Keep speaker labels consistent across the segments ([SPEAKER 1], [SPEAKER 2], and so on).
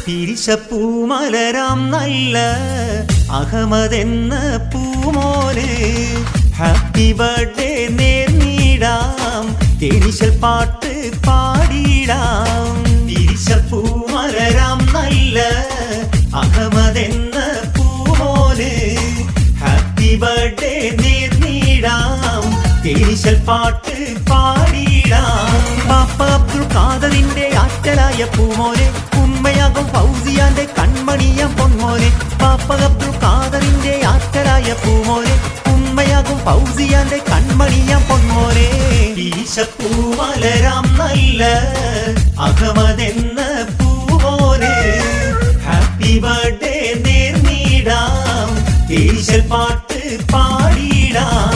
[SPEAKER 1] പിരിശപ്പൂമലരാം നല്ല അഹമ്മദെന്ന പൂമോന് happy birthday നേർന്നിടാം, തേനിശൽ പാട്ട് പാടിടാം. പിരിശപ്പൂമലരാം നല്ല അഹമ്മദെന്ന പൂമോന് ഹാപ്പി ബർത്ത്ഡേ നേർന്നിടാം, തേനിശൽ പാട്ട് പാടിടാം. പാപ്പ അബ്ദുൽ ഖാദറിന്റെ ആറ്റലായ പൂമോനെ, ഉമ്മയാകും ഫൗസിയാന്റെ കൺമണിയാം പൊന്മോനെ. പാപ്പ അബ്ദുൽ ഖാദറിന്റെ ആറ്റലായ പൂമോനെ, ഉമ്മയാകും ഫൗസിയാന്റെ കൺമണിയാം പൊന്മോനെ. ഈശപ്പൂമലരാം നല്ല അഹമ്മദെന്ന പൂമോനെ ഹാപ്പി ബർത്ത്ഡേ നേർന്നിടാം, ഈശൽ പാട്ട് പാടിടാം.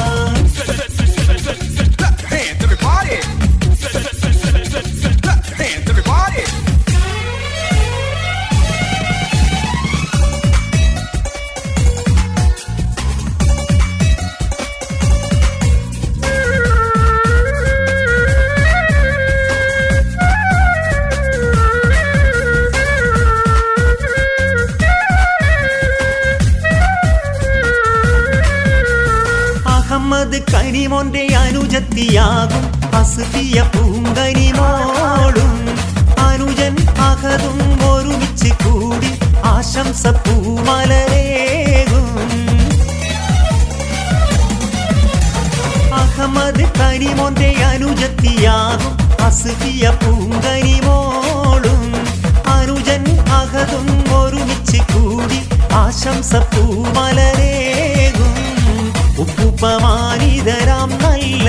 [SPEAKER 1] അഹമ്മദ് കനിമോന്റെ അനുജത്തിയാകും അസ്ഫിയ പൂങ്കനിമോളും, അനുജൻ അഹദും ഒരുമിച്ച് കൂടി ആശംസ പൂമലരേകും. അഹമ്മദ് കനിമോന്റെ അനുജത്തിയാകും അസ്ഫിയ പൂങ്കനിമോളും, അനുജൻ അഹദും ഒരുമിച്ച് കൂടി ആശംസ പൂമലരേകും. ഉപ്പുപ്പമാനിതരാം നല്ല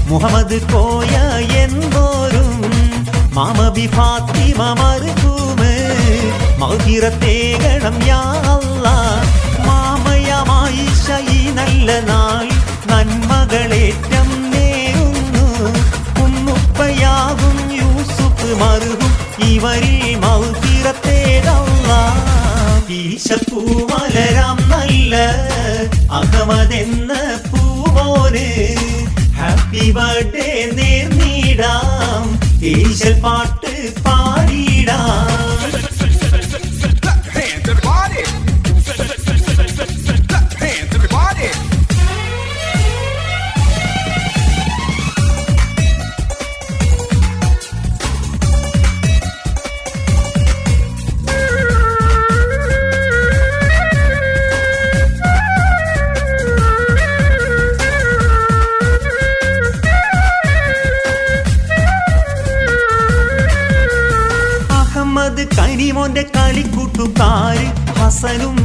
[SPEAKER 1] മുഹമ്മദ് കോയ എന്നോരും മാമബി ഫാത്തിമ മർഹൂമ് മഗ്ഫിറത്തേകണം യാ അല്ലാഹ്. മാമയമായിഷ ഈ നല്ല നാൾ നന്മകളേറ്റം നേരുന്നു, ഉമ്മുപ്പയാകും യൂസുഫ് മർഹൂം ഇവരിൽ മഗ്ഫിറത്തേകല്ലാഹ്. ഈശപ്പൂമലരാം നല്ല അഹമ്മദെന്ന പൂമോന് ഹാപ്പി ബർത്ത്ഡേ നേർന്നിടാം, ഈശൽ പാട്ട് പാടിടാം. കനിമോന്റെ കളിക്കൂട്ടുകാര് ഹസനും